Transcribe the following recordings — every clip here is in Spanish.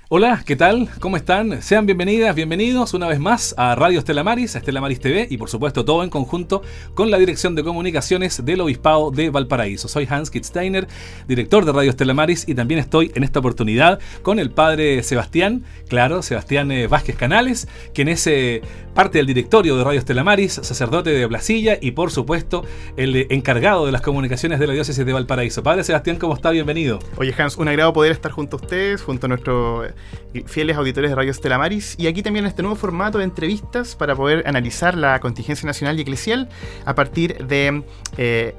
Hola, ¿qué tal? ¿Cómo están? Sean bienvenidas, bienvenidos una vez más a Radio Stella Maris, a Stella Maris TV y por supuesto todo en conjunto con la Dirección de Comunicaciones del Obispado de Valparaíso. Soy Hans Kitzsteiner, director de Radio Stella Maris y también estoy en esta oportunidad con el padre Sebastián, Sebastián Vázquez Canales, quien es parte del directorio de Radio Stella Maris, sacerdote de Blasilla y por supuesto el encargado de las comunicaciones de la diócesis de Valparaíso. Padre Sebastián, ¿cómo está? Bienvenido. Oye Hans, un agrado poder estar junto a ustedes, junto a nuestros fieles auditores de Radio Stella Maris y aquí también en este nuevo formato de entrevistas para poder analizar la contingencia nacional y eclesial a partir de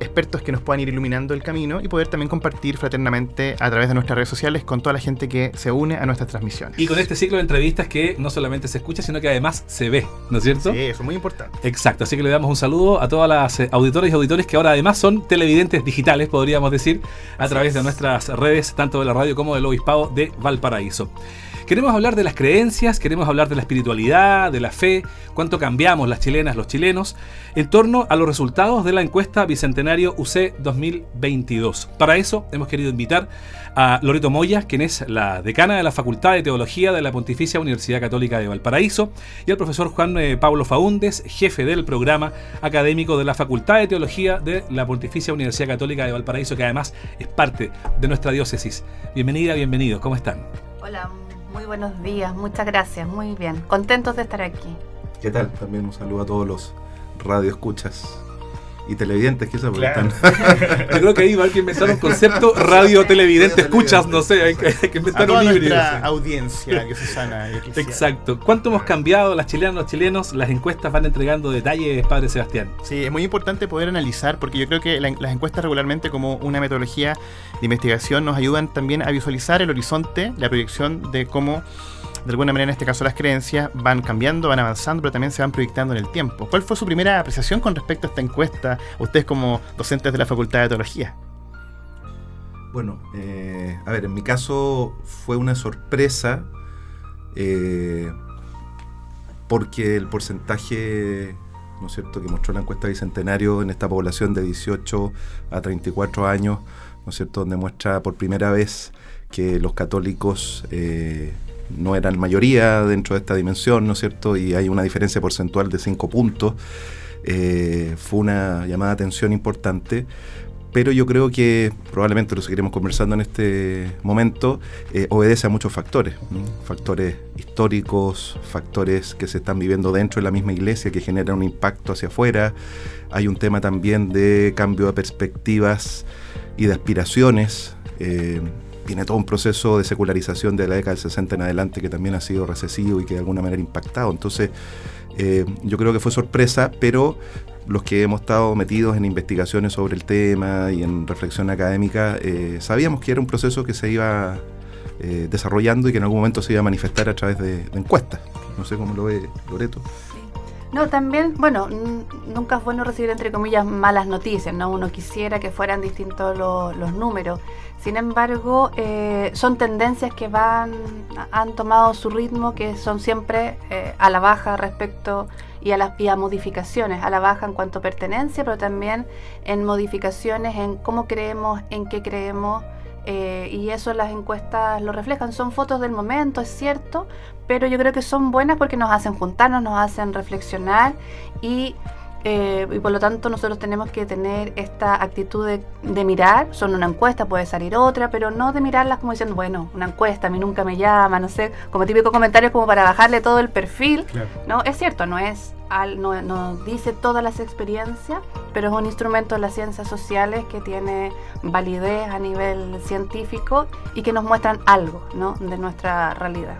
expertos que nos puedan ir iluminando el camino y poder también compartir fraternamente a través de nuestras redes sociales con toda la gente que se une a nuestras transmisiones. Y con este ciclo de entrevistas que no solamente se escucha, sino que además se ve, ¿no es cierto? Sí, eso es muy importante. Exacto, así que le damos un saludo a todas las auditoras y auditores que ahora además son televidentes digitales, podríamos decir, a través de nuestras redes, tanto de la radio como del Obispado de Valparaíso. Queremos hablar de las creencias, queremos hablar de la espiritualidad, de la fe, cuánto cambiamos las chilenas, los chilenos, en torno a los resultados de la encuesta Bicentenario UC 2022. Para eso hemos querido invitar a Loreto Moya, quien es la decana de la Facultad de Teología de la Pontificia Universidad Católica de Valparaíso, y al profesor Juan Pablo Faúndes, jefe del programa académico de la Facultad de Teología de la Pontificia Universidad Católica de Valparaíso, que además es parte de nuestra diócesis. Bienvenida, bienvenido, ¿cómo están? Hola. Muy buenos días, muchas gracias, muy bien. Contentos de estar aquí. ¿Qué tal? También un saludo a todos los radioescuchas y televidentes que se claro. Yo creo que ahí va a haber que inventar un concepto radio-televidente, escuchas, no sé, hay que inventar un híbrido. Nuestra audiencia diocesana y eclesial. Exacto. ¿Cuánto hemos cambiado las chilenas, los chilenos? Las encuestas van entregando detalles, padre Sebastián. Sí, es muy importante poder analizar, porque yo creo que las encuestas regularmente como una metodología de investigación nos ayudan también a visualizar el horizonte, la proyección de cómo de alguna manera, en este caso, las creencias van cambiando, van avanzando, pero también se van proyectando en el tiempo. ¿Cuál fue su primera apreciación con respecto a esta encuesta, ustedes como docentes de la Facultad de Teología? Bueno, a ver, en mi caso fue una sorpresa porque el porcentaje, ¿no es cierto?, que mostró la encuesta Bicentenario en esta población de 18 a 34 años, ¿no es cierto?, donde muestra por primera vez que los católicos no eran mayoría dentro de esta dimensión, ¿no es cierto?, y hay una diferencia porcentual de 5 puntos. Fue una llamada de atención importante, pero yo creo que probablemente lo seguiremos conversando en este momento, obedece a muchos factores, ¿no? Factores históricos, factores que se están viviendo dentro de la misma iglesia que generan un impacto hacia afuera. Hay un tema también de cambio de perspectivas y de aspiraciones. Viene todo un proceso de secularización de la década del 60 en adelante que también ha sido recesivo y que de alguna manera ha impactado. Entonces, yo creo que fue sorpresa, pero los que hemos estado metidos en investigaciones sobre el tema y en reflexión académica, sabíamos que era un proceso que se iba desarrollando y que en algún momento se iba a manifestar a través de encuestas. No sé cómo lo ve Loreto. No, también, bueno, nunca es bueno recibir, entre comillas, malas noticias, ¿no? Uno quisiera que fueran distintos los números. Sin embargo, son tendencias que han tomado su ritmo, que son siempre a la baja respecto y a modificaciones, a la baja en cuanto a pertenencia, pero también en modificaciones en cómo creemos, en qué creemos, y eso las encuestas lo reflejan. Son fotos del momento, es cierto, pero yo creo que son buenas porque nos hacen juntarnos, nos hacen reflexionar y por lo tanto nosotros tenemos que tener esta actitud de mirar. Son una encuesta, puede salir otra, pero no de mirarlas como diciendo, bueno, una encuesta, a mí nunca me llama, no sé, como típico comentario como para bajarle todo el perfil. Claro. No, es cierto, no dice todas las experiencias, pero es un instrumento de las ciencias sociales que tiene validez a nivel científico y que nos muestran algo, ¿no?, de nuestra realidad.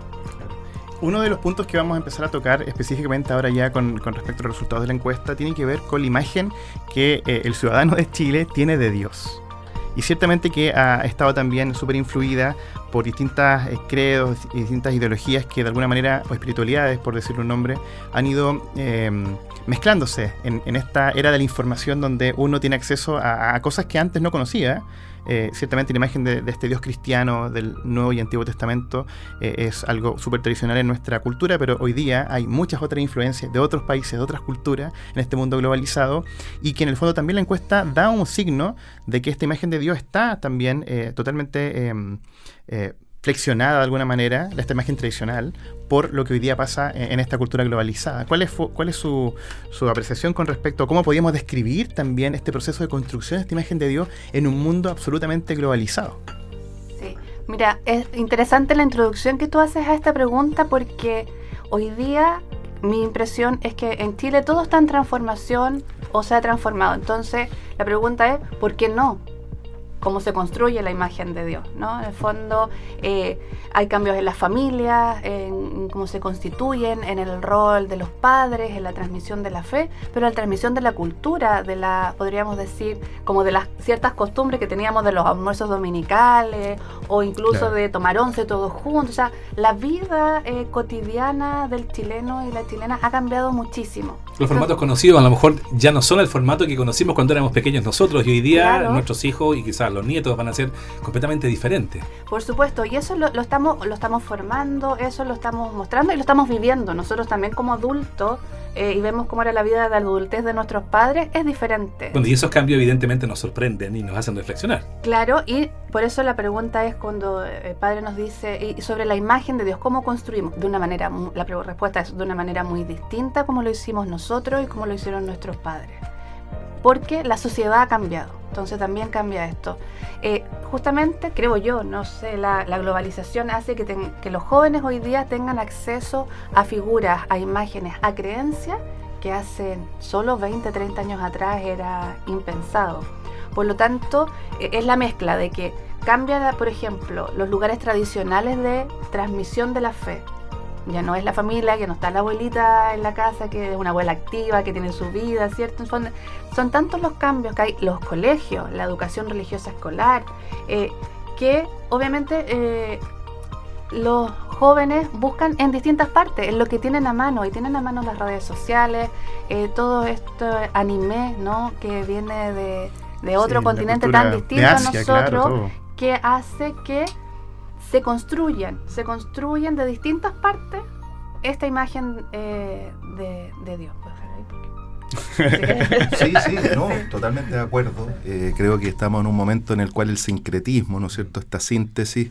Uno de los puntos que vamos a empezar a tocar específicamente ahora ya con respecto a los resultados de la encuesta tiene que ver con la imagen que el ciudadano de Chile tiene de Dios. Y ciertamente que ha estado también súper influida por distintas credos y distintas ideologías que de alguna manera, o espiritualidades, por decirle un nombre, han ido mezclándose en esta era de la información donde uno tiene acceso a cosas que antes no conocía. Ciertamente la imagen de este Dios cristiano del Nuevo y Antiguo Testamento es algo súper tradicional en nuestra cultura, pero hoy día hay muchas otras influencias de otros países, de otras culturas en este mundo globalizado, y que en el fondo también la encuesta da un signo de que esta imagen de Dios está también totalmente flexionada de alguna manera, esta imagen tradicional, por lo que hoy día pasa en esta cultura globalizada. ¿Cuál es su apreciación con respecto a cómo podríamos describir también este proceso de construcción de esta imagen de Dios en un mundo absolutamente globalizado? Sí, mira, es interesante la introducción que tú haces a esta pregunta, porque hoy día mi impresión es que en Chile todo está en transformación o se ha transformado. Entonces, la pregunta es, ¿por qué no? ¿Cómo se construye la imagen de Dios, ¿no? En el fondo, hay cambios en las familias, en cómo se constituyen, en el rol de los padres, en la transmisión de la fe, pero en la transmisión de la cultura, podríamos decir, como de las ciertas costumbres que teníamos de los almuerzos dominicales, o incluso claro, de tomar once todos juntos. O sea, la vida cotidiana del chileno y la chilena ha cambiado muchísimo. Los formatos conocidos a lo mejor ya no son el formato que conocimos cuando éramos pequeños nosotros, y hoy día claro, nuestros hijos y quizás los nietos van a ser completamente diferentes. Por supuesto, y eso lo estamos formando, eso lo estamos mostrando y lo estamos viviendo nosotros también como adultos, y vemos cómo era la vida de adultez de nuestros padres, es diferente. Bueno, y esos cambios evidentemente nos sorprenden y nos hacen reflexionar. Claro, y por eso la pregunta es cuando el padre nos dice y sobre la imagen de Dios, ¿cómo construimos? De una manera, la respuesta es de una manera muy distinta como lo hicimos nosotros y como lo hicieron nuestros padres. Porque la sociedad ha cambiado, entonces también cambia esto. Justamente, creo yo, no sé, la globalización hace que los jóvenes hoy día tengan acceso a figuras, a imágenes, a creencias que hace solo 20, 30 años atrás era impensado. Por lo tanto, es la mezcla de que cambia, por ejemplo, los lugares tradicionales de transmisión de la fe. Ya no es la familia, que no está la abuelita en la casa, que es una abuela activa, que tiene su vida, ¿cierto? Son tantos los cambios que hay, los colegios, la educación religiosa escolar, que obviamente los jóvenes buscan en distintas partes, en lo que tienen a mano, y tienen a mano las redes sociales, todo esto anime, ¿no? Que viene de otro continente tan distinto a nosotros, claro, que hace que se construyen de distintas partes esta imagen de Dios. Sí, no, totalmente de acuerdo. Creo que estamos en un momento en el cual el sincretismo, ¿no es cierto?, esta síntesis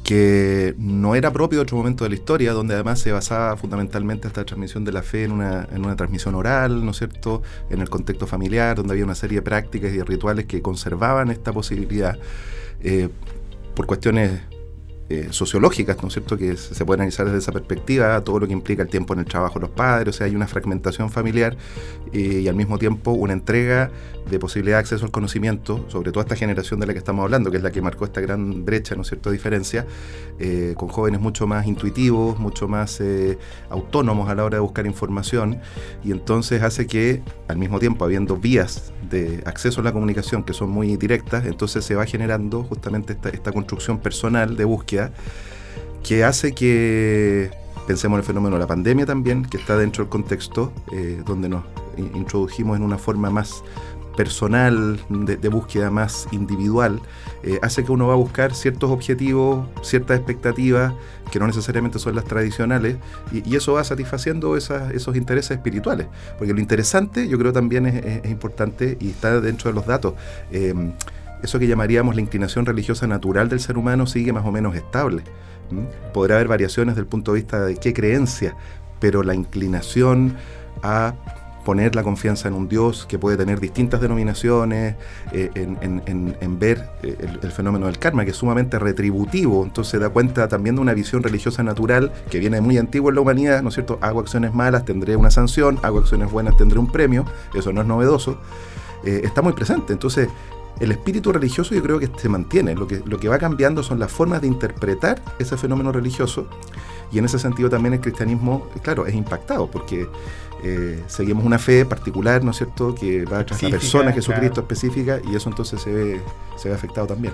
que no era propio de otro momento de la historia, donde además se basaba fundamentalmente esta transmisión de la fe en una transmisión oral, ¿no es cierto?, en el contexto familiar, donde había una serie de prácticas y de rituales que conservaban esta posibilidad por cuestiones sociológicas, ¿no es cierto?, que se puede analizar desde esa perspectiva, todo lo que implica el tiempo en el trabajo de los padres, o sea, hay una fragmentación familiar y al mismo tiempo una entrega de posibilidad de acceso al conocimiento, sobre todo esta generación de la que estamos hablando, que es la que marcó esta gran brecha, ¿no es cierto?, diferencia, con jóvenes mucho más intuitivos, mucho más autónomos a la hora de buscar información, y entonces hace que, al mismo tiempo, habiendo vías de acceso a la comunicación que son muy directas, entonces se va generando justamente esta construcción personal de búsqueda, que hace que pensemos en el fenómeno de la pandemia también, que está dentro del contexto donde nos introdujimos en una forma más personal, de búsqueda más individual, hace que uno va a buscar ciertos objetivos, ciertas expectativas que no necesariamente son las tradicionales, y eso va satisfaciendo esos intereses espirituales, porque lo interesante, yo creo también es importante, y está dentro de los datos, eso que llamaríamos la inclinación religiosa natural del ser humano sigue más o menos estable. Podrá haber variaciones desde el punto de vista de qué creencia, pero la inclinación a poner la confianza en un Dios que puede tener distintas denominaciones, en ver el fenómeno del karma, que es sumamente retributivo, entonces da cuenta también de una visión religiosa natural que viene muy antigua en la humanidad, ¿no es cierto? Hago acciones malas, tendré una sanción, hago acciones buenas, tendré un premio, eso no es novedoso, está muy presente. Entonces, el espíritu religioso yo creo que se mantiene, lo que va cambiando son las formas de interpretar ese fenómeno religioso, y en ese sentido también el cristianismo, claro, es impactado, porque seguimos una fe particular, ¿no es cierto?, que va tras la persona Jesucristo, claro, específica, y eso entonces se ve afectado también.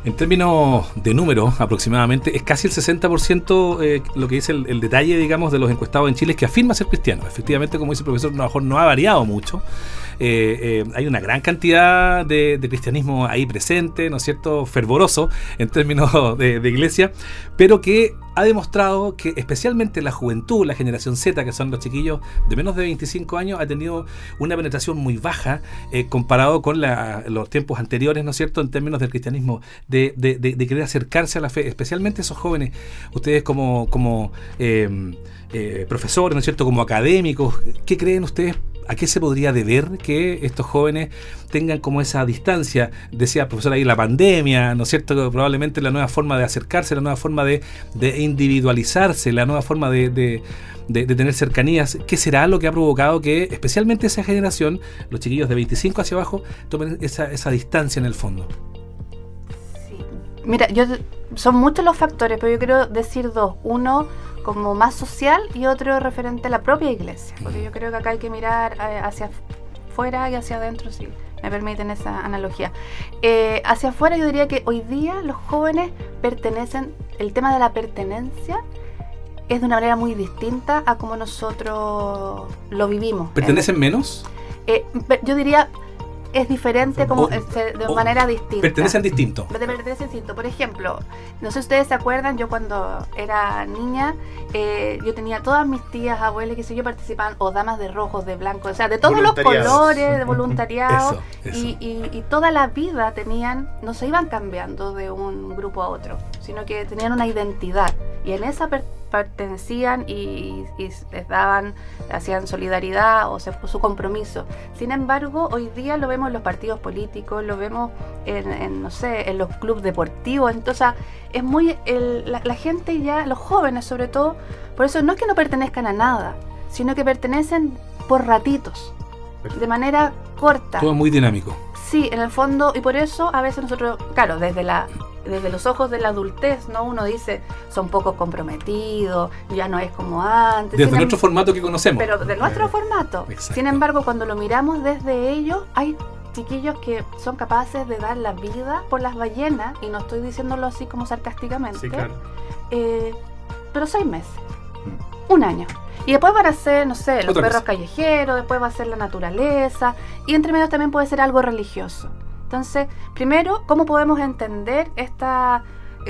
En términos de números, aproximadamente, es casi el 60% lo que dice el detalle, digamos, de los encuestados en Chile, es que afirma ser cristiano. Efectivamente, como dice el profesor, a lo mejor no ha variado mucho. Hay una gran cantidad de cristianismo ahí presente, ¿no es cierto?, fervoroso en términos de iglesia, pero que ha demostrado que especialmente la juventud, la generación Z, que son los chiquillos de menos de 25 años, ha tenido una penetración muy baja comparado con los tiempos anteriores, ¿no es cierto?, en términos del cristianismo, de querer acercarse a la fe, especialmente esos jóvenes. Ustedes como profesores, ¿no es cierto?, como académicos, ¿qué creen ustedes? ¿A qué se podría deber que estos jóvenes tengan como esa distancia? Decía el profesor ahí, la pandemia, ¿no es cierto? Probablemente la nueva forma de acercarse, la nueva forma de individualizarse, la nueva forma de tener cercanías. ¿Qué será lo que ha provocado que especialmente esa generación, los chiquillos de 25 hacia abajo, tomen esa distancia en el fondo? Sí. Mira, son muchos los factores, pero yo quiero decir dos. Uno como más social y otro referente a la propia iglesia, porque yo creo que acá hay que mirar hacia afuera y hacia adentro, si me permiten esa analogía. Hacia afuera yo diría que hoy día los jóvenes el tema de la pertenencia es de una manera muy distinta a como nosotros lo vivimos. ¿Pertenecen menos? Yo diría es diferente como de manera distinta. Pertenecen distinto. Pertenecen distinto. Por ejemplo, no sé si ustedes se acuerdan, yo cuando era niña, yo tenía todas mis tías, abuelas, que sé yo, participaban, o damas de rojos, de blanco, o sea, de todos los colores, de voluntariado. Eso. Y toda la vida no se iban cambiando de un grupo a otro, sino que tenían una identidad. Y en esa pertenecían y les hacían solidaridad o su compromiso. Sin embargo, hoy día lo vemos en los partidos políticos, lo vemos en los clubes deportivos. Entonces, es muy la gente ya, los jóvenes sobre todo, por eso no es que no pertenezcan a nada, sino que pertenecen por ratitos, de manera corta. Todo muy dinámico. Sí, en el fondo, y por eso a veces nosotros, claro, desde los ojos de la adultez, ¿no? Uno dice, son poco comprometidos, ya no es como antes. Desde nuestro formato que conocemos. Pero de nuestro formato. Exacto. Sin embargo, cuando lo miramos desde ellos, hay chiquillos que son capaces de dar la vida por las ballenas, y no estoy diciéndolo así como sarcásticamente, sí, claro. Pero 6 meses, 1 año. Y después van a ser, no sé, los Otra perros cosa. callejeros, después va a ser la naturaleza, y entre medios también puede ser algo religioso. Entonces, primero, ¿cómo podemos entender esta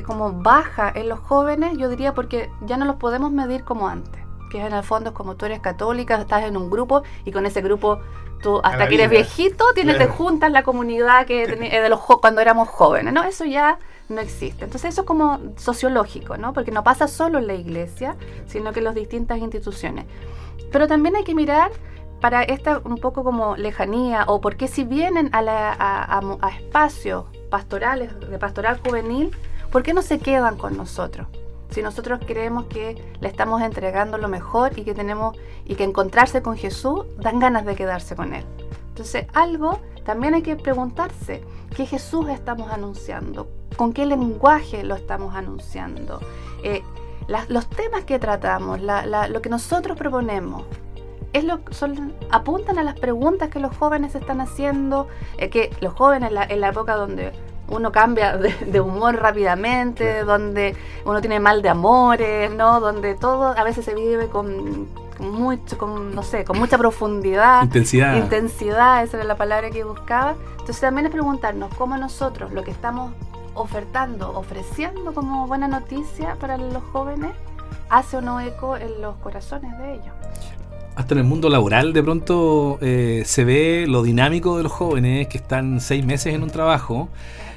como baja en los jóvenes? Yo diría porque ya no los podemos medir como antes, que en el fondo es como tú eres católica, estás en un grupo y con ese grupo tú hasta que eres viejito te juntas la comunidad que cuando éramos jóvenes, ¿no? Eso ya no existe. Entonces eso es como sociológico, ¿no? Porque no pasa solo en la iglesia, sino que en las distintas instituciones. Pero también hay que mirar para esta un poco como lejanía, o porque si vienen a espacios pastorales, de pastoral juvenil, ¿por qué no se quedan con nosotros? Si nosotros creemos que le estamos entregando lo mejor y que encontrarse con Jesús dan ganas de quedarse con Él. Entonces, algo también hay que preguntarse, ¿qué Jesús estamos anunciando? ¿Con qué lenguaje lo estamos anunciando? Los temas que tratamos, lo que nosotros proponemos, apuntan a las preguntas que los jóvenes están haciendo, que los jóvenes en la época donde uno cambia de humor rápidamente, donde uno tiene mal de amores, ¿no? Donde todo a veces se vive con mucha profundidad. Intensidad, esa era la palabra que buscaba. Entonces también es preguntarnos cómo nosotros, lo que estamos ofreciendo como buena noticia para los jóvenes, hace o no eco en los corazones de ellos. Hasta en el mundo laboral de pronto se ve lo dinámico de los jóvenes que están 6 meses en un trabajo.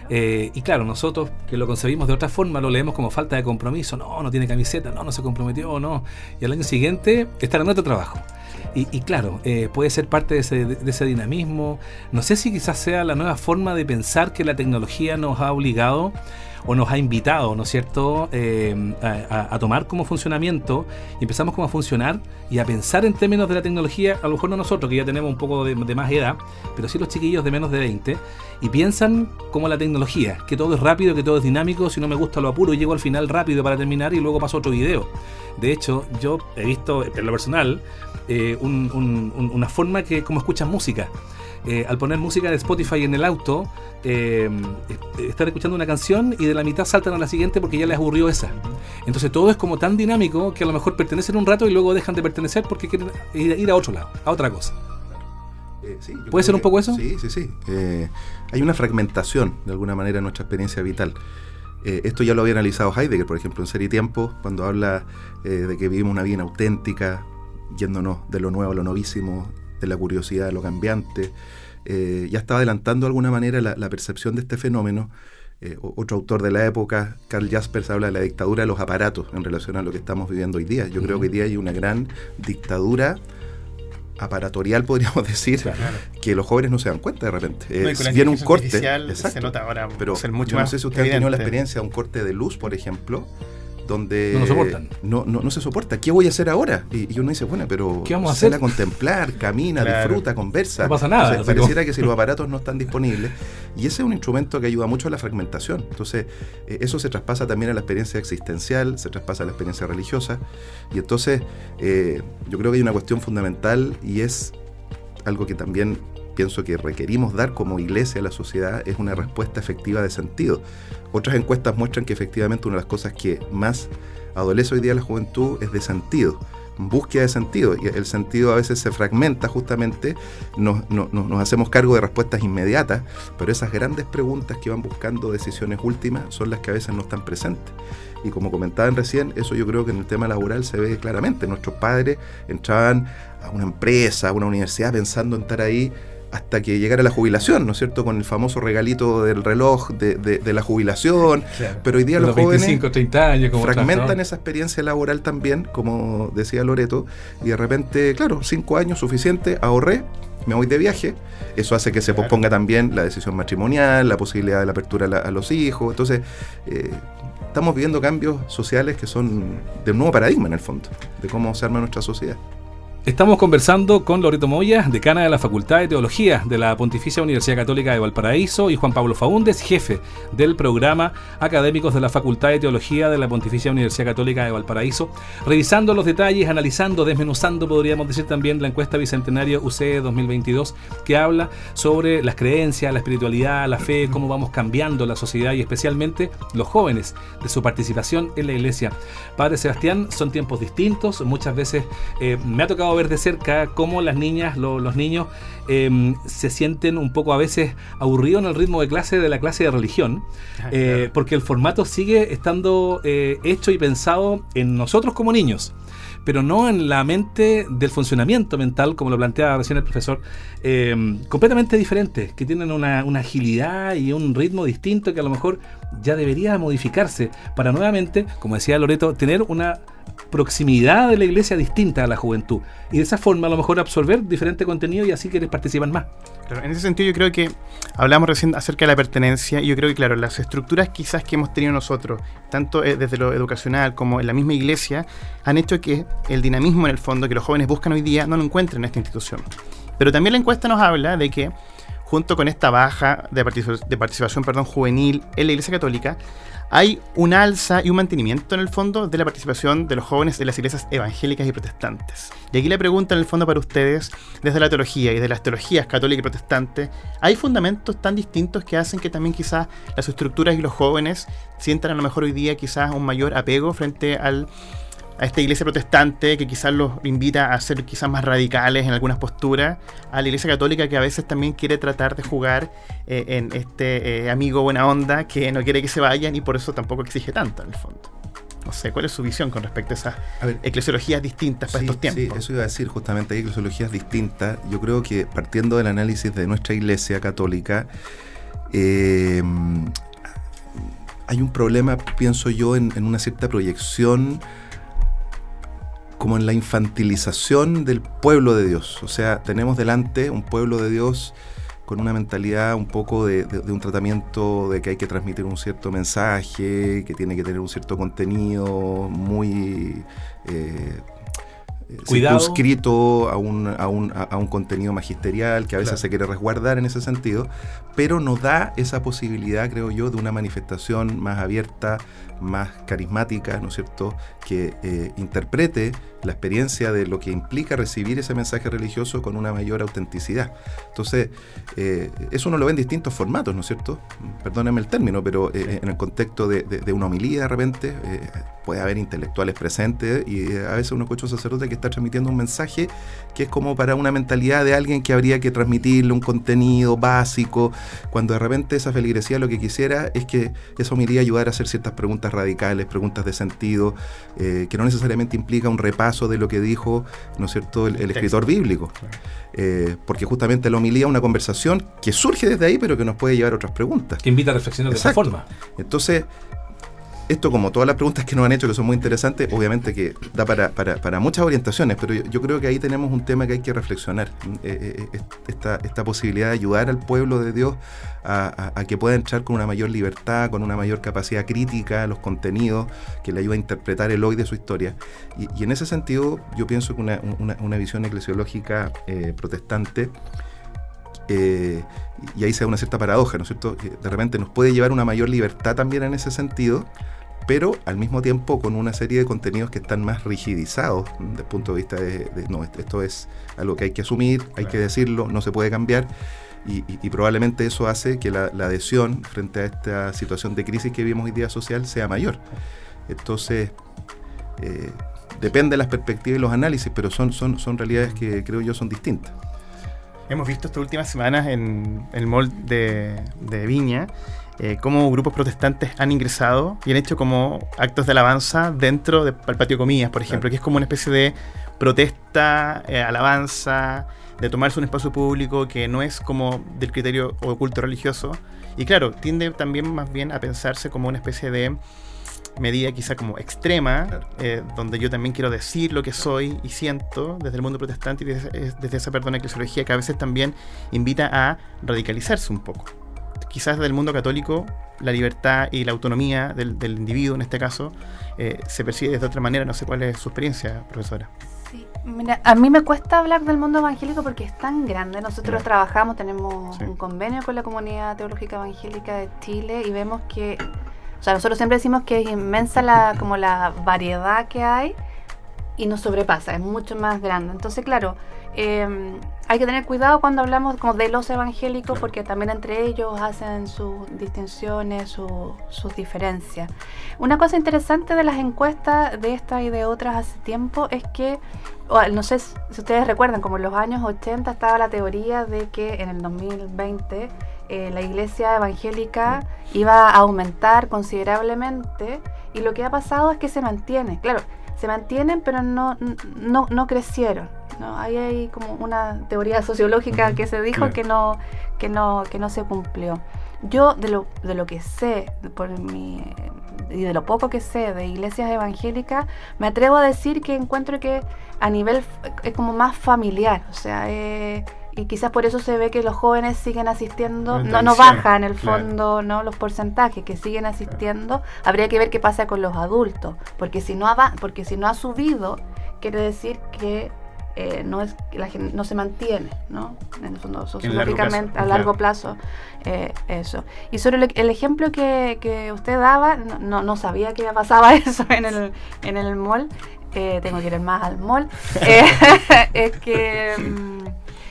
Y claro, nosotros que lo concebimos de otra forma lo leemos como falta de compromiso. No tiene camiseta, no se comprometió, no. Y al año siguiente estará en otro trabajo. Y claro, puede ser parte de ese dinamismo. No sé si quizás sea la nueva forma de pensar que la tecnología nos ha obligado o nos ha invitado, ¿no es cierto?, a tomar como funcionamiento, y empezamos como a funcionar y a pensar en términos de la tecnología, a lo mejor no nosotros, que ya tenemos un poco de más edad, pero sí los chiquillos de menos de 20, y piensan como la tecnología, que todo es rápido, que todo es dinámico, si no me gusta lo apuro y llego al final rápido para terminar y luego paso a otro video. De hecho, yo he visto en lo personal una forma que como escuchan música. Al poner música de Spotify en el auto, están escuchando una canción y de la mitad saltan a la siguiente porque ya les aburrió esa. Entonces todo es como tan dinámico que a lo mejor pertenecen un rato y luego dejan de pertenecer porque quieren ir a otro lado, a otra cosa. Sí, ¿Puede ser un poco eso? Sí. Hay una fragmentación de alguna manera en nuestra experiencia vital. Esto ya lo había analizado Heidegger, por ejemplo, en Ser y Tiempo, cuando habla de que vivimos una vida inauténtica, yéndonos de lo nuevo a lo novísimo, de la curiosidad a lo cambiante. Ya estaba adelantando de alguna manera la percepción de este fenómeno. Otro autor de la época, Karl Jaspers, habla de la dictadura de los aparatos en relación a lo que estamos viviendo hoy día. Yo creo que hoy día hay una gran dictadura aparatorial, podríamos decir, claro, que los jóvenes no se dan cuenta de repente. Viene un corte, se nota ahora, pero mucho yo no más sé si usted ha tenido la experiencia de un corte de luz, por ejemplo, donde no lo soportan. No se soporta. ¿Qué voy a hacer ahora? Y uno dice, bueno, pero ¿qué vamos a hacer? A contemplar, camina, claro, disfruta, conversa. No pasa nada. Entonces, pareciera que si los aparatos no están disponibles, y ese es un instrumento que ayuda mucho a la fragmentación. Entonces, eso se traspasa también a la experiencia existencial, se traspasa a la experiencia religiosa, y entonces yo creo que hay una cuestión fundamental, y es algo que también pienso que requerimos dar como iglesia a la sociedad, es una respuesta efectiva de sentido. Otras encuestas muestran que efectivamente una de las cosas que más adolece hoy día la juventud es de sentido, búsqueda de sentido, y el sentido a veces se fragmenta justamente, nos hacemos cargo de respuestas inmediatas, pero esas grandes preguntas que van buscando decisiones últimas son las que a veces no están presentes. Y como comentaban recién, eso yo creo que en el tema laboral se ve claramente. Nuestros padres entraban a una empresa, a una universidad pensando en estar ahí hasta que llegara la jubilación, ¿no es cierto?, con el famoso regalito del reloj de la jubilación, claro. Pero hoy día los 25, jóvenes 30 años, como fragmentan esa experiencia laboral también, como decía Loreto, y de repente, claro, 5 años suficiente, ahorré, me voy de viaje, eso hace que se posponga también la decisión matrimonial, la posibilidad de la apertura a los hijos. Entonces estamos viviendo cambios sociales que son de un nuevo paradigma en el fondo, de cómo se arma nuestra sociedad. Estamos conversando con Loreto Moya, decana de la Facultad de Teología de la Pontificia Universidad Católica de Valparaíso, y Juan Pablo Faúndez, jefe del programa Académicos de la Facultad de Teología de la Pontificia Universidad Católica de Valparaíso, revisando los detalles, analizando, desmenuzando, podríamos decir también, la encuesta Bicentenario UC 2022, que habla sobre las creencias, la espiritualidad, la fe, cómo vamos cambiando la sociedad y especialmente los jóvenes, de su participación en la iglesia. Padre Sebastián, son tiempos distintos, muchas veces me ha tocado ver de cerca cómo las niñas, los niños se sienten un poco a veces aburridos en el ritmo de clase de la clase de religión, claro, porque el formato sigue estando hecho y pensado en nosotros como niños, pero no en la mente del funcionamiento mental, como lo planteaba recién el profesor, completamente diferente, que tienen una agilidad y un ritmo distinto que a lo mejor ya debería modificarse para nuevamente, como decía Loreto, tener una proximidad de la iglesia distinta a la juventud, y de esa forma a lo mejor absorber diferente contenido y así quieres participar más. Claro, en ese sentido yo creo que hablamos recién acerca de la pertenencia, y yo creo que claro, las estructuras quizás que hemos tenido nosotros, tanto desde lo educacional como en la misma iglesia, han hecho que el dinamismo en el fondo que los jóvenes buscan hoy día no lo encuentren en esta institución. Pero también la encuesta nos habla de que junto con esta baja de participación juvenil en la Iglesia Católica, hay un alza y un mantenimiento en el fondo de la participación de los jóvenes en las iglesias evangélicas y protestantes. Y aquí la pregunta en el fondo para ustedes, desde la teología y de las teologías católica y protestante, ¿hay fundamentos tan distintos que hacen que también quizás las estructuras y los jóvenes sientan a lo mejor hoy día quizás un mayor apego frente a esta iglesia protestante que quizás los invita a ser quizás más radicales en algunas posturas, a la iglesia católica que a veces también quiere tratar de jugar en este amigo buena onda que no quiere que se vayan y por eso tampoco exige tanto en el fondo? No sé, ¿cuál es su visión con respecto a esas eclesiologías distintas para estos tiempos? Sí, eso iba a decir, justamente hay eclesiologías distintas. Yo creo que partiendo del análisis de nuestra iglesia católica, hay un problema, pienso yo, en una cierta proyección como en la infantilización del pueblo de Dios. O sea, tenemos delante un pueblo de Dios con una mentalidad un poco de un tratamiento de que hay que transmitir un cierto mensaje, que tiene que tener un cierto contenido muy circunscrito a un contenido magisterial que a veces claro, se quiere resguardar en ese sentido, pero nos da esa posibilidad, creo yo, de una manifestación más abierta, más carismática, ¿no es cierto?, que interprete la experiencia de lo que implica recibir ese mensaje religioso con una mayor autenticidad. Entonces, eso uno lo ve en distintos formatos, ¿no es cierto? Perdónenme el término, pero en el contexto de una homilía de repente puede haber intelectuales presentes y a veces uno escucha a un sacerdote que está transmitiendo un mensaje que es como para una mentalidad de alguien que habría que transmitirle un contenido básico, cuando de repente esa feligresía lo que quisiera es que esa homilía ayudara a hacer ciertas preguntas radicales, preguntas de sentido, que no necesariamente implica un repaso de lo que dijo, ¿no es cierto?, el escritor bíblico. Porque justamente la homilía es una conversación que surge desde ahí, pero que nos puede llevar a otras preguntas. Que invita a reflexionar de esa forma. Entonces, esto, como todas las preguntas que nos han hecho, que son muy interesantes, obviamente que da para muchas orientaciones, pero yo creo que ahí tenemos un tema que hay que reflexionar. Esta posibilidad de ayudar al pueblo de Dios a que pueda entrar con una mayor libertad, con una mayor capacidad crítica a los contenidos, que le ayuda a interpretar el hoy de su historia. Y en ese sentido, yo pienso que una visión eclesiológica protestante, y ahí se da una cierta paradoja, ¿no es cierto?, que de repente nos puede llevar una mayor libertad también en ese sentido, pero al mismo tiempo con una serie de contenidos que están más rigidizados desde el punto de vista de no, esto es algo que hay que asumir, hay que decirlo, no se puede cambiar, y probablemente eso hace que la adhesión frente a esta situación de crisis que vivimos hoy día social sea mayor. Entonces, depende de las perspectivas y los análisis, pero son realidades que creo yo son distintas. Hemos visto estas últimas semanas en el mall de Viña cómo grupos protestantes han ingresado y han hecho como actos de alabanza dentro del patio de comidas, por ejemplo, que es como una especie de protesta, alabanza, de tomarse un espacio público que no es como del criterio o culto religioso. Y claro, tiende también más bien a pensarse como una especie de medida quizá como extrema, donde yo también quiero decir lo que soy y siento desde el mundo protestante y desde esa eclesiología que a veces también invita a radicalizarse un poco. Quizás desde el mundo católico la libertad y la autonomía del individuo en este caso se percibe de otra manera. No sé cuál es su experiencia, profesora. Sí, mira, a mí me cuesta hablar del mundo evangélico porque es tan grande. Nosotros trabajamos, tenemos un convenio con la Comunidad Teológica Evangélica de Chile y vemos que, o sea, nosotros siempre decimos que es inmensa la variedad que hay y nos sobrepasa, es mucho más grande. Entonces, claro, hay que tener cuidado cuando hablamos como de los evangélicos, porque también entre ellos hacen sus distinciones, sus diferencias. Una cosa interesante de las encuestas de esta y de otras hace tiempo es que, no sé si ustedes recuerdan, como en los años 80 estaba la teoría de que en el 2020 la iglesia evangélica iba a aumentar considerablemente, y lo que ha pasado es que se mantiene. Claro, se mantienen, pero no crecieron, ¿no? Ahí hay como una teoría sociológica que se dijo que no se cumplió. Yo de lo que sé y de lo poco que sé de iglesias evangélicas, me atrevo a decir que encuentro que a nivel es como más familiar, o sea, y quizás por eso se ve que los jóvenes siguen asistiendo, no baja en el fondo, ¿no?, los porcentajes que siguen asistiendo. Habría que ver qué pasa con los adultos, porque si no ha subido, quiere decir que no se mantiene, ¿no? En el fondo, sociológicamente, a largo plazo, eso. Y sobre el ejemplo que usted daba, no sabía que pasaba eso en el mall. Tengo que ir más al mall. Es que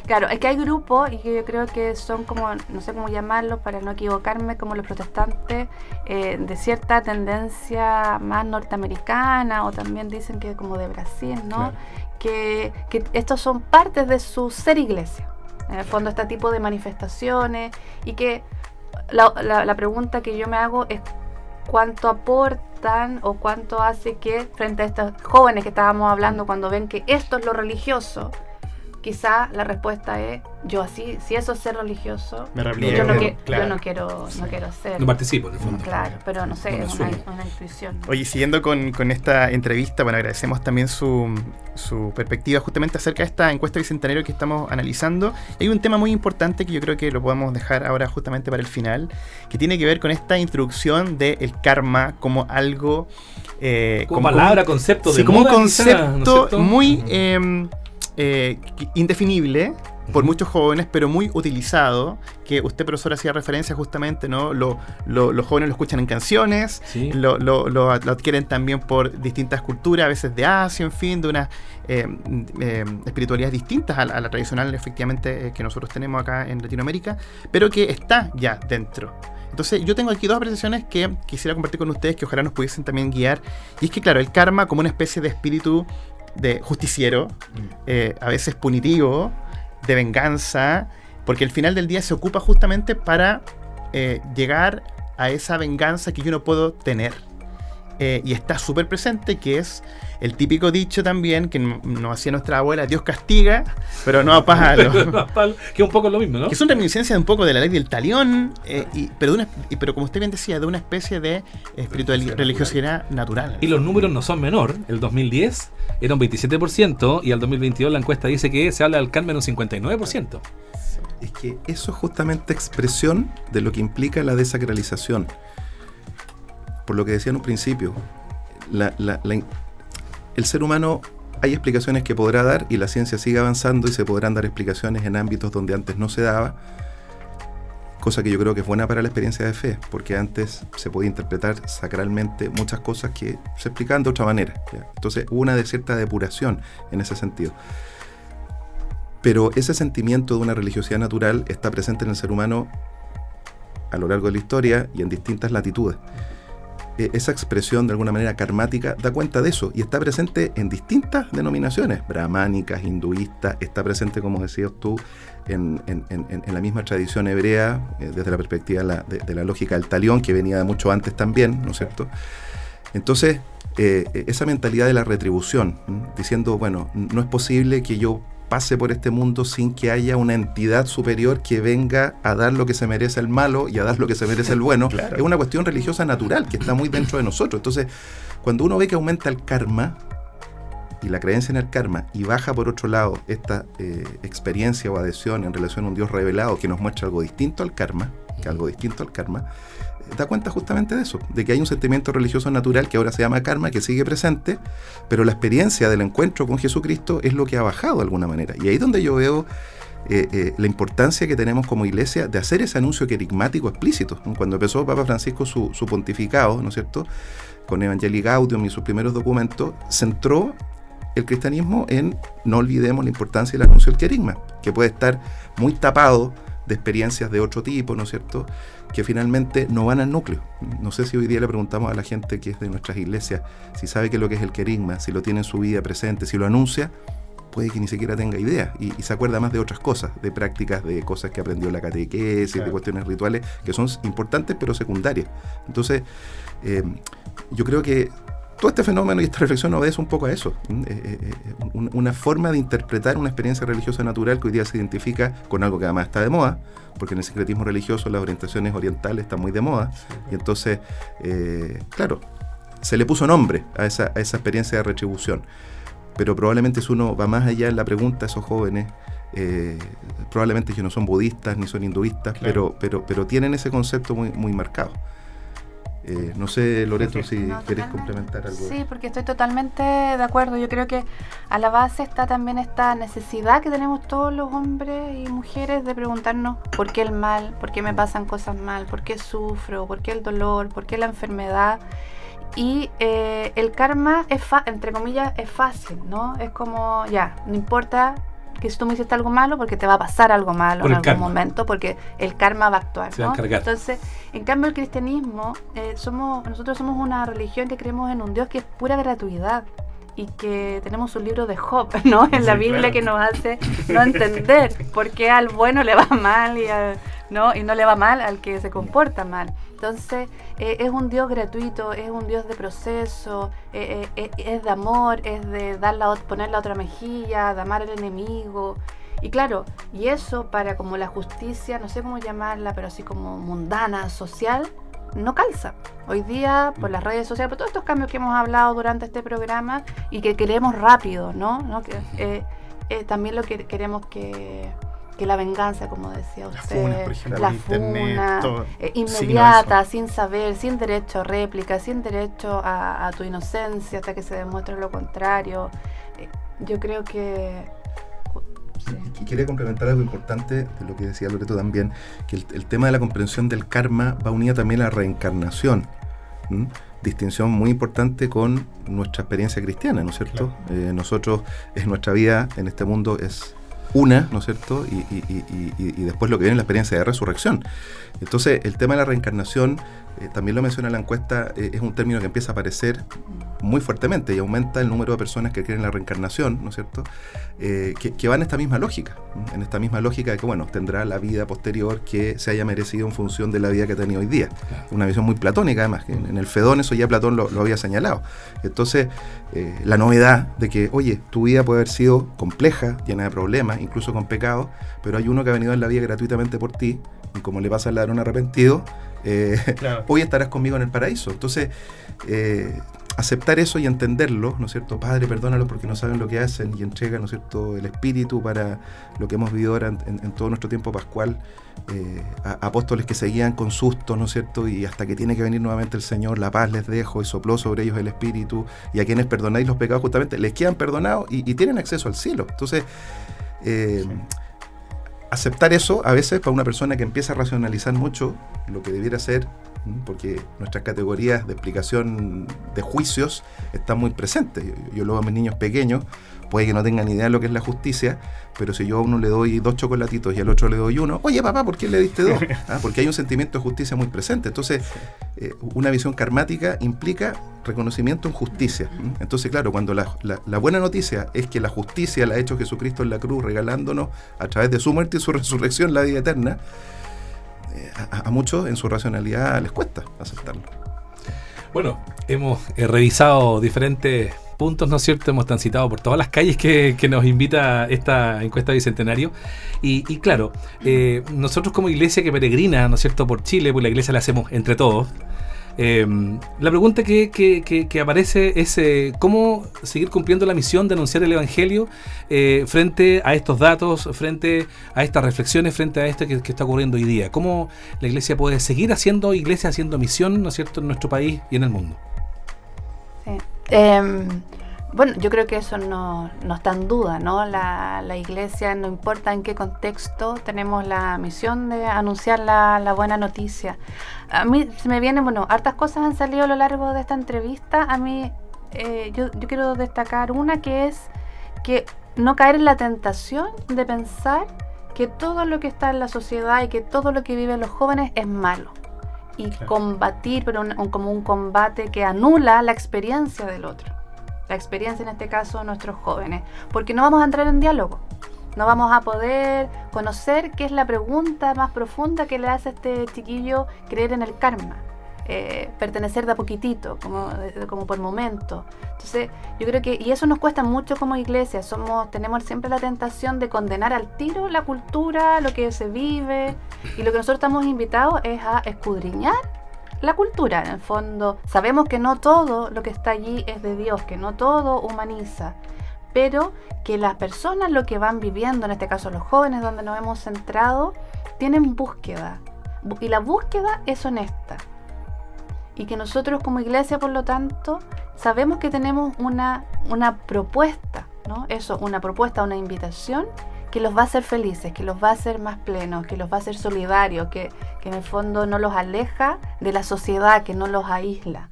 claro, es que hay grupos, y yo creo que son como, no sé cómo llamarlos para no equivocarme, como los protestantes de cierta tendencia más norteamericana, o también dicen que como de Brasil, ¿no? Claro. Que estos son partes de su ser iglesia. En el fondo, este tipo de manifestaciones, y que la pregunta que yo me hago es cuánto aportan o cuánto hace que frente a estos jóvenes que estábamos hablando, cuando ven que esto es lo religioso, quizá la respuesta es, si eso es ser religioso, yo no quiero ser. No participo en el fondo. Claro, pero no sé, es una intuición. Oye, siguiendo con esta entrevista, bueno, agradecemos también su perspectiva justamente acerca de esta encuesta bicentenario que estamos analizando. Hay un tema muy importante que yo creo que lo podemos dejar ahora justamente para el final, que tiene que ver con esta introducción del karma como algo... como palabra, concepto de como moda, un concepto quizá, muy... indefinible por muchos jóvenes, pero muy utilizado, que usted, profesor, hacía referencia justamente, ¿no? Los jóvenes lo escuchan en canciones, sí. lo adquieren también por distintas culturas, a veces de Asia, en fin, de unas espiritualidades distintas a la tradicional, efectivamente, que nosotros tenemos acá en Latinoamérica, pero que está ya dentro. Entonces, yo tengo aquí dos apreciaciones que quisiera compartir con ustedes, que ojalá nos pudiesen también guiar, y es que, claro, el karma como una especie de espíritu de justiciero, a veces punitivo, de venganza, porque al final del día se ocupa justamente para llegar a esa venganza que yo no puedo tener. Y está súper presente, que es el típico dicho también que nos hacía nuestra abuela: Dios castiga, pero no a palo. Que es un poco lo mismo, ¿no? Que son reminiscencias un poco de la ley del talión, pero como usted bien decía, de una especie de espiritualidad, religiosidad natural. Y los números no son menor. El 2010 era un 27% y al 2022 la encuesta dice que se habla del Carmen un 59%. Es que eso es justamente expresión de lo que implica la desacralización. Por lo que decía en un principio, el ser humano, hay explicaciones que podrá dar y la ciencia sigue avanzando y se podrán dar explicaciones en ámbitos donde antes no se daba, cosa que yo creo que es buena para la experiencia de fe, porque antes se podía interpretar sacralmente muchas cosas que se explicaban de otra manera, ¿ya? Entonces hubo una cierta depuración en ese sentido. Pero ese sentimiento de una religiosidad natural está presente en el ser humano a lo largo de la historia y en distintas latitudes. Esa expresión de alguna manera karmática da cuenta de eso y está presente en distintas denominaciones, brahmánicas, hinduistas, está presente, como decías tú, en la misma tradición hebrea, desde la perspectiva de la lógica del talión, que venía de mucho antes también, ¿no es cierto? Entonces, esa mentalidad de la retribución, diciendo, bueno, no es posible que yo pase por este mundo sin que haya una entidad superior que venga a dar lo que se merece el malo y a dar lo que se merece el bueno. Claro. Es una cuestión religiosa natural que está muy dentro de nosotros. Entonces, cuando uno ve que aumenta el karma y la creencia en el karma y baja por otro lado esta experiencia o adhesión en relación a un Dios revelado que nos muestra algo distinto al karma, da cuenta justamente de eso, de que hay un sentimiento religioso natural que ahora se llama karma, que sigue presente, pero la experiencia del encuentro con Jesucristo es lo que ha bajado de alguna manera. Y ahí es donde yo veo la importancia que tenemos como iglesia de hacer ese anuncio querigmático explícito. Cuando empezó Papa Francisco su pontificado, ¿no es cierto?, con Evangelii Gaudium y sus primeros documentos, centró el cristianismo en no olvidemos la importancia del anuncio del querigma, que puede estar muy tapado de experiencias de otro tipo, ¿no es cierto?, que finalmente no van al núcleo. No sé si hoy día le preguntamos a la gente que es de nuestras iglesias si sabe qué es lo que es el querigma, si lo tiene en su vida presente, si lo anuncia, puede que ni siquiera tenga idea y se acuerda más de otras cosas, de prácticas, de cosas que aprendió en la catequesis, claro, de cuestiones rituales que son importantes pero secundarias. Entonces, yo creo que todo este fenómeno y esta reflexión obedece un poco a eso, una forma de interpretar una experiencia religiosa natural que hoy día se identifica con algo que además está de moda, porque en el sincretismo religioso las orientaciones orientales están muy de moda, y entonces, claro, se le puso nombre a esa experiencia de retribución, pero probablemente si uno va más allá en la pregunta a esos jóvenes, probablemente ellos no son budistas ni son hinduistas, claro, pero tienen ese concepto muy, muy marcado. No sé, Loreto, si querés complementar algo. Sí, porque estoy totalmente de acuerdo. Yo creo que a la base está también esta necesidad que tenemos todos los hombres y mujeres de preguntarnos por qué el mal, por qué me pasan cosas mal, por qué sufro, por qué el dolor, por qué la enfermedad. Y el karma, entre comillas, es fácil, ¿no? Es como, ya, no importa que si tú me hiciste algo malo, porque te va a pasar algo malo en algún momento, porque el karma va a actuar, ¿no? Entonces, en cambio el cristianismo, nosotros somos una religión que creemos en un Dios que es pura gratuidad y que tenemos un libro de Job, ¿no? En la Biblia, claro, que nos hace no entender por qué al bueno le va mal y no le va mal al que se comporta mal. Entonces, es un Dios gratuito, es un Dios de proceso, es de amor, es de poner la otra mejilla, de amar al enemigo. Y claro, y eso para como la justicia, no sé cómo llamarla, pero así como mundana, social, no calza. Hoy día, por las redes sociales, por todos estos cambios que hemos hablado durante este programa y que queremos rápido, ¿no? Que, también lo que queremos que la venganza, como decía usted, funas, por ejemplo, la internet, funa inmediata, sin saber, sin derecho a réplica, sin derecho a tu inocencia hasta que se demuestre lo contrario. Yo creo que... Sí. Y quería complementar algo importante de lo que decía Loreto también, que el tema de la comprensión del karma va unida también a la reencarnación. Distinción muy importante con nuestra experiencia cristiana, ¿no es cierto? Claro. Nosotros, nuestra vida en este mundo es una, ¿no es cierto? Y después lo que viene es la experiencia de resurrección. Entonces, el tema de la reencarnación, también lo menciona la encuesta, es un término que empieza a aparecer muy fuertemente y aumenta el número de personas que creen en la reencarnación, ¿no es cierto? Que va en esta misma lógica, en esta misma lógica de que, bueno, tendrá la vida posterior que se haya merecido en función de la vida que ha tenido hoy día. Claro. Una visión muy platónica, además, que en el Fedón eso ya Platón lo había señalado. Entonces, la novedad de que, oye, tu vida puede haber sido compleja, llena de problemas, incluso con pecados, pero hay uno que ha venido en la vida gratuitamente por ti, y como le pasa al ladrón arrepentido, claro, hoy estarás conmigo en el paraíso. Entonces, aceptar eso y entenderlo, ¿no es cierto? Padre, perdónalos porque no saben lo que hacen, y entrega, ¿no es cierto?, el Espíritu para lo que hemos vivido ahora en todo nuestro tiempo pascual, a apóstoles que seguían con susto, ¿no es cierto?, y hasta que tiene que venir nuevamente el Señor, la paz les dejo, y sopló sobre ellos el Espíritu, y a quienes perdonáis los pecados justamente les quedan perdonados y tienen acceso al cielo. Entonces, sí, aceptar eso a veces para una persona que empieza a racionalizar mucho lo que debiera ser, porque nuestras categorías de explicación de juicios están muy presentes. Yo lo veo a mis niños pequeños, puede que no tengan idea de lo que es la justicia, pero si yo a uno le doy 2 chocolatitos y al otro le doy 1, oye papá, ¿por qué le diste 2? Porque hay un sentimiento de justicia muy presente. Entonces, una visión karmática implica reconocimiento en justicia. Entonces, claro, cuando la buena noticia es que la justicia la ha hecho Jesucristo en la cruz, regalándonos a través de su muerte y su resurrección la vida eterna, a muchos en su racionalidad les cuesta aceptarlo. Bueno, hemos revisado diferentes puntos, ¿no es cierto? Hemos transitado por todas las calles que nos invita esta encuesta bicentenario y claro, nosotros como iglesia que peregrina, ¿no es cierto?, por Chile, pues la iglesia la hacemos entre todos. La pregunta que aparece es cómo seguir cumpliendo la misión de anunciar el Evangelio frente a estos datos, frente a estas reflexiones, frente a esto que está ocurriendo hoy día. ¿Cómo la iglesia puede seguir haciendo iglesia, haciendo misión, ¿no es cierto?, en nuestro país y en el mundo? Sí. Bueno, yo creo que eso no está en duda, ¿no? La iglesia, no importa en qué contexto, tenemos la misión de anunciar la buena noticia. A mí se me vienen, bueno, hartas cosas han salido a lo largo de esta entrevista. A mí, yo quiero destacar una, que es que no caer en la tentación de pensar que todo lo que está en la sociedad y que todo lo que viven los jóvenes es malo. Y claro, combatir, pero como un combate que anula la experiencia del otro. La experiencia, en este caso, de nuestros jóvenes. Porque no vamos a entrar en diálogo. No vamos a poder conocer qué es la pregunta más profunda que le hace a este chiquillo creer en el karma. Pertenecer de a poquitito, como por momento. Entonces, yo creo que, y eso nos cuesta mucho como iglesia, tenemos siempre la tentación de condenar al tiro la cultura, lo que se vive, y lo que nosotros estamos invitados es a escudriñar la cultura. En el fondo, sabemos que no todo lo que está allí es de Dios, que no todo humaniza, pero que las personas lo que van viviendo, en este caso los jóvenes donde nos hemos centrado, tienen búsqueda, y la búsqueda es honesta. Y que nosotros como iglesia, por lo tanto, sabemos que tenemos una propuesta, ¿no? Eso, una propuesta, una invitación que los va a hacer felices, que los va a hacer más plenos, que los va a hacer solidarios, que en el fondo no los aleja de la sociedad, que no los aísla.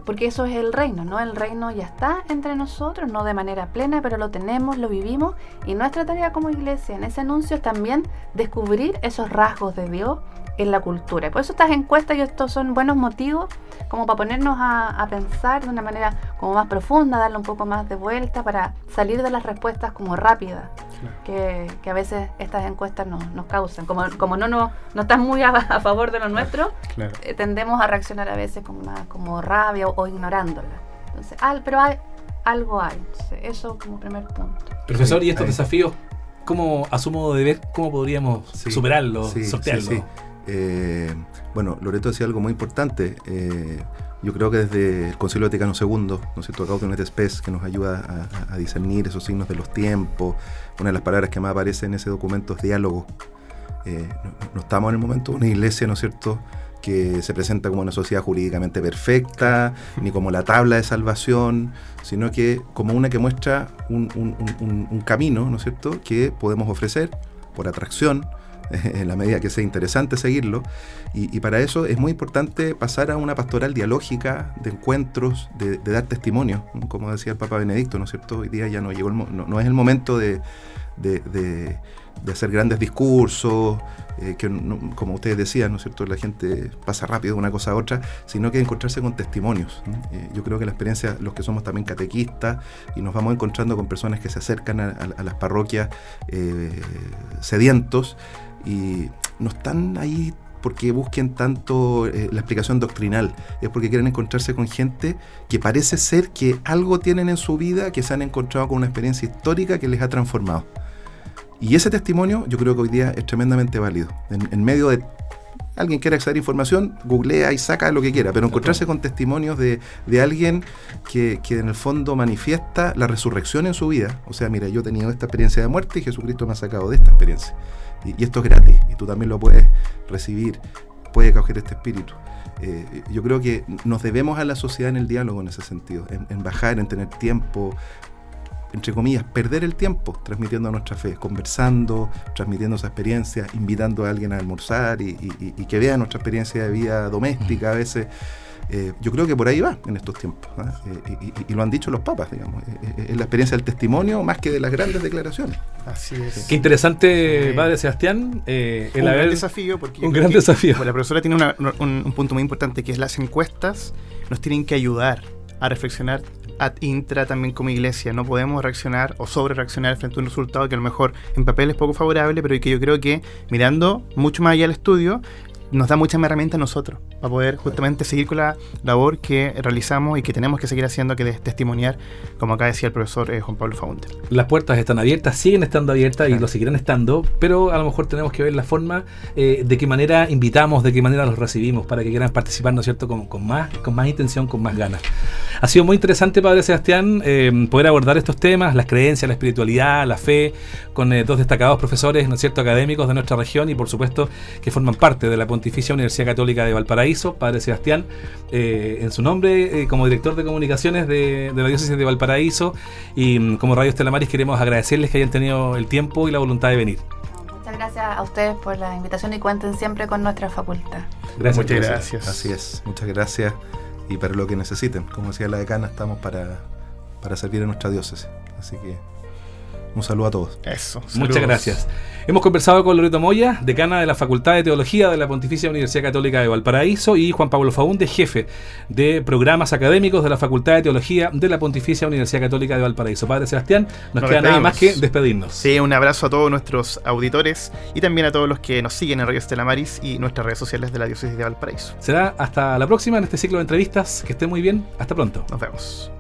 Porque eso es el reino, ¿no? El reino ya está entre nosotros, no de manera plena, pero lo tenemos, lo vivimos, y nuestra tarea como iglesia en ese anuncio es también descubrir esos rasgos de Dios en la cultura. Por eso estas encuestas y estos son buenos motivos como para ponernos a pensar de una manera como más profunda, darle un poco más de vuelta para salir de las respuestas como rápidas, claro, que a veces estas encuestas nos causan. Como no están muy a favor de lo nuestro, claro, tendemos a reaccionar a veces como rabia o ignorándola. Entonces, pero algo hay. Entonces, eso como primer punto. Profesor, ¿y estos desafíos, cómo, a su modo de ver, cómo podríamos superarlos, sortearlos? Sí. Bueno, Loreto decía algo muy importante. Yo creo que desde el Concilio Vaticano II, ¿no es cierto?, Gaudium et Spes, que nos ayuda a discernir esos signos de los tiempos. Una de las palabras que más aparece en ese documento es diálogo. No estamos en el momento de una iglesia, ¿no es cierto?, que se presenta como una sociedad jurídicamente perfecta, ni como la tabla de salvación, sino que como una que muestra un camino, ¿no es cierto?, que podemos ofrecer por atracción, en la medida que sea interesante seguirlo. Y para eso es muy importante pasar a una pastoral dialógica, de encuentros, de dar testimonio, como decía el Papa Benedicto, ¿no es cierto? Hoy día ya no llegó no es el momento de hacer grandes discursos, que como ustedes decían, ¿no es cierto?, la gente pasa rápido de una cosa a otra, sino que encontrarse con testimonios, ¿no? Yo creo que la experiencia, los que somos también catequistas, y nos vamos encontrando con personas que se acercan a las parroquias sedientos, y no están ahí porque busquen tanto la explicación doctrinal, es porque quieren encontrarse con gente que parece ser que algo tienen en su vida, que se han encontrado con una experiencia histórica que les ha transformado. Y ese testimonio yo creo que hoy día es tremendamente válido. En medio de alguien quiera acceder a información, googlea y saca lo que quiera, pero encontrarse con testimonios de alguien que en el fondo manifiesta la resurrección en su vida. O sea, mira, yo he tenido esta experiencia de muerte y Jesucristo me ha sacado de esta experiencia. Y esto es gratis, y tú también lo puedes recibir, puede acoger este espíritu. Yo creo que nos debemos a la sociedad en el diálogo en ese sentido, en bajar, en tener tiempo, entre comillas, perder el tiempo transmitiendo nuestra fe, conversando, transmitiendo esa experiencia, invitando a alguien a almorzar y que vea nuestra experiencia de vida doméstica a veces. Yo creo que por ahí va en estos tiempos, ¿eh? Y lo han dicho los papas, digamos, es la experiencia del testimonio más que de las grandes declaraciones. Así es. Qué interesante, Padre Sebastián. Un gran desafío, porque un gran desafío. La profesora tiene un punto muy importante, que es las encuestas nos tienen que ayudar a reflexionar ad intra también como iglesia. No podemos reaccionar o sobre reaccionar frente a un resultado que a lo mejor en papel es poco favorable, pero que yo creo que mirando mucho más allá del estudio nos da muchas herramientas a nosotros para poder justamente seguir con la labor que realizamos y que tenemos que seguir haciendo, que es testimoniar, como acá decía el profesor Juan Pablo Faúnde. Las puertas están abiertas, siguen estando abiertas, claro, y lo seguirán estando, pero a lo mejor tenemos que ver la forma de qué manera invitamos, de qué manera los recibimos, para que quieran participar, ¿no es cierto?, con más intención, con más ganas. Ha sido muy interesante, Padre Sebastián, poder abordar estos temas, las creencias, la espiritualidad, la fe, con dos destacados profesores, ¿no es cierto?, académicos de nuestra región, y por supuesto que forman parte de la Pontificia Universidad Católica de Valparaíso. Padre Sebastián, en su nombre, como director de comunicaciones de la Diócesis de Valparaíso, y como Radio Estela Maris, queremos agradecerles que hayan tenido el tiempo y la voluntad de venir. Muchas gracias a ustedes por la invitación y cuenten siempre con nuestra facultad. Muchas gracias. Así es, muchas gracias, y para lo que necesiten. Como decía la decana, estamos para servir a nuestra diócesis. Así que un saludo a todos. Eso. Muchas Saludos. gracias. Hemos conversado con Loreto Moya, decana de la Facultad de Teología de la Pontificia Universidad Católica de Valparaíso, y Juan Pablo Faúnde, jefe de programas académicos de la Facultad de Teología de la Pontificia Universidad Católica de Valparaíso. Padre Sebastián, nos queda nada más que despedirnos. Sí, un abrazo a todos nuestros auditores y también a todos los que nos siguen en Radio Estela Maris y nuestras redes sociales de la Diócesis de Valparaíso. Será hasta la próxima en este ciclo de entrevistas. Que esté muy bien. Hasta pronto. Nos vemos.